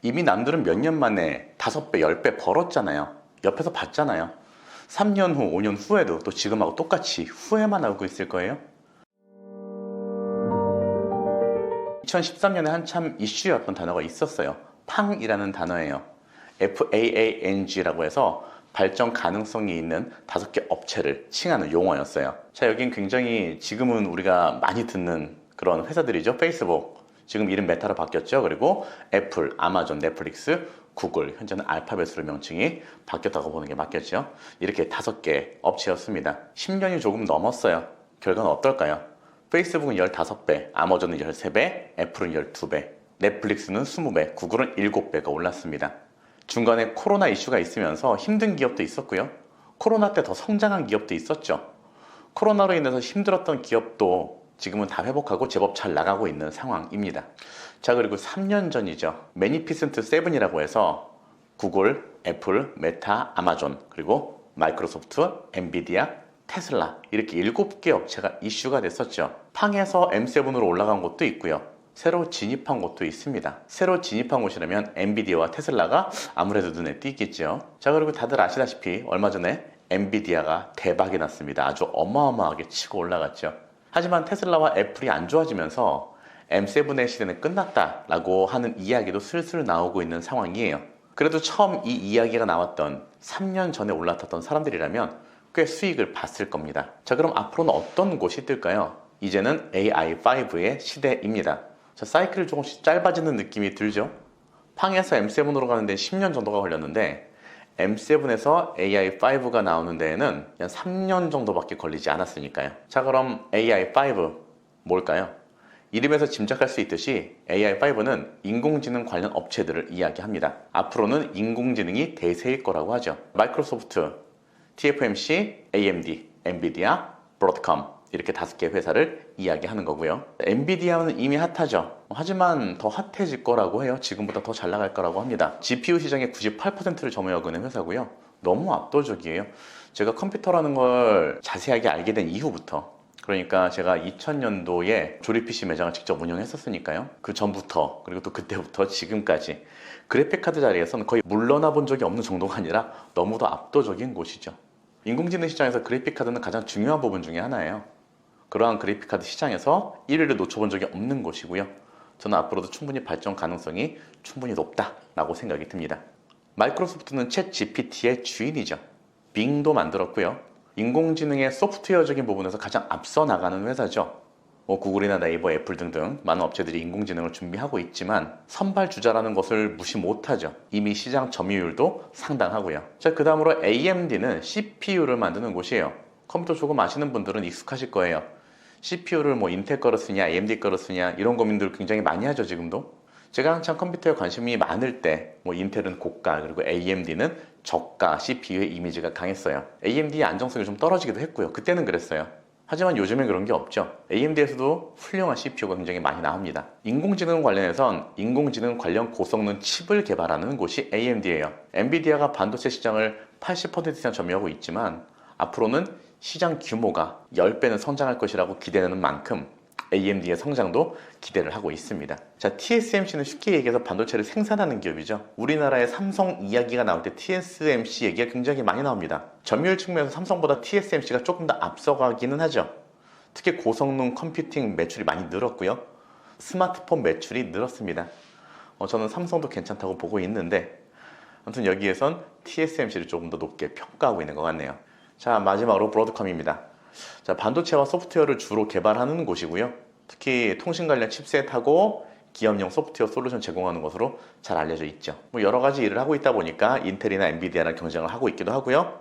이미 남들은 몇 년 만에 5배, 10배 벌었잖아요. 옆에서 봤잖아요. 3년 후, 5년 후에도 또 지금하고 똑같이 후회만 하고 있을 거예요. 2013년에 한참 이슈였던 단어가 있었어요. 팡이라는 단어예요. FAANG라고 해서 발전 가능성이 있는 5개 업체를 칭하는 용어였어요. 자, 여긴 굉장히 지금은 우리가 많이 듣는 그런 회사들이죠. 페이스북, 지금 이름 메타로 바뀌었죠. 그리고 애플, 아마존, 넷플릭스, 구글, 현재는 알파벳으로 명칭이 바뀌었다고 보는 게 맞겠죠. 이렇게 5개 업체였습니다. 10년이 조금 넘었어요. 결과는 어떨까요? 페이스북은 15배, 아마존은 13배, 애플은 12배, 넷플릭스는 20배, 구글은 7배가 올랐습니다. 중간에 코로나 이슈가 있으면서 힘든 기업도 있었고요. 코로나 때 더 성장한 기업도 있었죠. 코로나로 인해서 힘들었던 기업도 지금은 다 회복하고 제법 잘 나가고 있는 상황입니다. 자, 그리고 3년 전이죠. 매니피센트 7이라고 해서 구글, 애플, 메타, 아마존, 그리고 마이크로소프트, 엔비디아, 테슬라 이렇게 7개 업체가 이슈가 됐었죠. 팡에서 M7으로 올라간 곳도 있고요. 새로 진입한 곳도 있습니다. 새로 진입한 곳이라면 엔비디아와 테슬라가 아무래도 눈에 띄겠죠. 자, 그리고 다들 아시다시피 얼마 전에 엔비디아가 대박이 났습니다. 아주 어마어마하게 치고 올라갔죠. 하지만 테슬라와 애플이 안 좋아지면서 M7의 시대는 끝났다라고 하는 이야기도 슬슬 나오고 있는 상황이에요. 그래도 처음 이 이야기가 나왔던 3년 전에 올라탔던 사람들이라면 꽤 수익을 봤을 겁니다. 자, 그럼 앞으로는 어떤 곳이 뜰까요? 이제는 AI5의 시대입니다. 자, 사이클이 조금씩 짧아지는 느낌이 들죠? 팡에서 M7으로 가는데 10년 정도가 걸렸는데 M7에서 AI5가 나오는 데에는 한 3년 정도밖에 걸리지 않았으니까요. 자, 그럼 AI5 뭘까요? 이름에서 짐작할 수 있듯이 AI5는 인공지능 관련 업체들을 이야기합니다. 앞으로는 인공지능이 대세일 거라고 하죠. 마이크로소프트, TSMC, AMD, 엔비디아, 브로드컴 이렇게 5개 회사를 이야기하는 거고요. 엔비디아는 이미 핫하죠. 하지만 더 핫해질 거라고 해요. 지금보다 더 잘 나갈 거라고 합니다. GPU 시장의 98%를 점유하고 있는 회사고요. 너무 압도적이에요. 제가 컴퓨터라는 걸 자세하게 알게 된 이후부터, 그러니까 제가 2000년도에 조립 PC 매장을 직접 운영했었으니까요. 그 전부터, 그리고 또 그때부터 지금까지 그래픽카드 자리에서는 거의 물러나 본 적이 없는 정도가 아니라 너무도 압도적인 곳이죠. 인공지능 시장에서 그래픽카드는 가장 중요한 부분 중에 하나예요. 그러한 그래픽카드 시장에서 1위를 놓쳐본 적이 없는 곳이고요. 저는 앞으로도 충분히 발전 가능성이 충분히 높다라고 생각이 듭니다. 마이크로소프트는 챗 GPT의 주인이죠. 빙도 만들었고요. 인공지능의 소프트웨어적인 부분에서 가장 앞서 나가는 회사죠. 구글이나 네이버, 애플 등등 많은 업체들이 인공지능을 준비하고 있지만 선발주자라는 것을 무시 못하죠. 이미 시장 점유율도 상당하고요. 자, 그 다음으로 AMD는 CPU를 만드는 곳이에요. 컴퓨터 조금 아시는 분들은 익숙하실 거예요. CPU를 인텔 거를 쓰냐, AMD 거를 쓰냐 이런 고민들 굉장히 많이 하죠, 지금도. 제가 한참 컴퓨터에 관심이 많을 때 인텔은 고가, 그리고 AMD는 저가 CPU의 이미지가 강했어요. AMD의 안정성이 좀 떨어지기도 했고요. 그때는 그랬어요. 하지만 요즘엔 그런 게 없죠. AMD에서도 훌륭한 CPU가 굉장히 많이 나옵니다. 인공지능 관련해선 인공지능 관련 고성능 칩을 개발하는 곳이 AMD예요. 엔비디아가 반도체 시장을 80% 이상 점유하고 있지만 앞으로는 시장 규모가 10배는 성장할 것이라고 기대되는 만큼 AMD의 성장도 기대를 하고 있습니다. 자, TSMC는 쉽게 얘기해서 반도체를 생산하는 기업이죠. 우리나라의 삼성 이야기가 나올 때 TSMC 얘기가 굉장히 많이 나옵니다. 점유율 측면에서 삼성보다 TSMC가 조금 더 앞서가기는 하죠. 특히 고성능 컴퓨팅 매출이 많이 늘었고요. 스마트폰 매출이 늘었습니다. 저는 삼성도 괜찮다고 보고 있는데 아무튼 여기에선 TSMC를 조금 더 높게 평가하고 있는 것 같네요. 자, 마지막으로 브로드컴입니다. 자, 반도체와 소프트웨어를 주로 개발하는 곳이고요. 특히 통신 관련 칩셋하고 기업용 소프트웨어 솔루션 제공하는 것으로 잘 알려져 있죠. 여러 가지 일을 하고 있다 보니까 인텔이나 엔비디아랑 경쟁을 하고 있기도 하고요.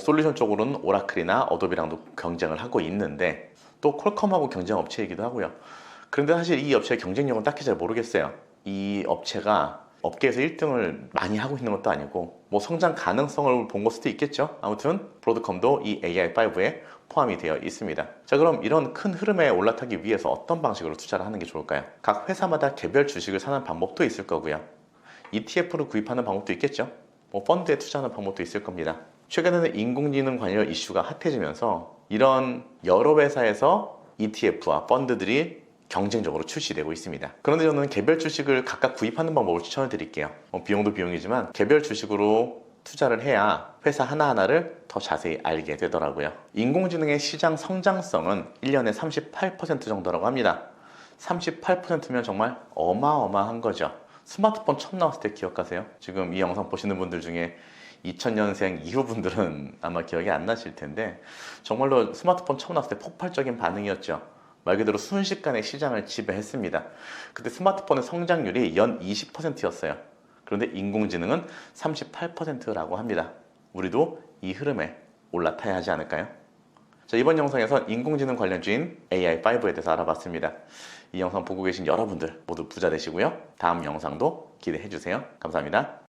솔루션 쪽으로는 오라클이나 어도비랑도 경쟁을 하고 있는데 또 퀄컴하고 경쟁 업체이기도 하고요. 그런데 사실 이 업체의 경쟁력은 딱히 잘 모르겠어요. 이 업체가 업계에서 1등을 많이 하고 있는 것도 아니고 성장 가능성을 본 걸 수도 있겠죠. 아무튼 브로드컴도 이 AI5에 포함이 되어 있습니다. 자, 그럼 이런 큰 흐름에 올라타기 위해서 어떤 방식으로 투자를 하는 게 좋을까요? 각 회사마다 개별 주식을 사는 방법도 있을 거고요. ETF를 구입하는 방법도 있겠죠. 펀드에 투자하는 방법도 있을 겁니다. 최근에는 인공지능 관련 이슈가 핫해지면서 이런 여러 회사에서 ETF와 펀드들이 경쟁적으로 출시되고 있습니다. 그런데 저는 개별 주식을 각각 구입하는 방법을 추천을 드릴게요. 비용도 비용이지만 개별 주식으로 투자를 해야 회사 하나하나를 더 자세히 알게 되더라고요. 인공지능의 시장 성장성은 1년에 38% 정도라고 합니다. 38%면 정말 어마어마한 거죠. 스마트폰 처음 나왔을 때 기억하세요? 지금 이 영상 보시는 분들 중에 2000년생 이후 분들은 아마 기억이 안 나실 텐데 정말로 스마트폰 처음 나왔을 때 폭발적인 반응이었죠. 말 그대로 순식간에 시장을 지배했습니다. 그때 스마트폰의 성장률이 연 20%였어요. 그런데 인공지능은 38%라고 합니다. 우리도 이 흐름에 올라타야 하지 않을까요? 자, 이번 영상에서 인공지능 관련주인 AI5에 대해서 알아봤습니다. 이 영상 보고 계신 여러분들 모두 부자 되시고요. 다음 영상도 기대해 주세요. 감사합니다.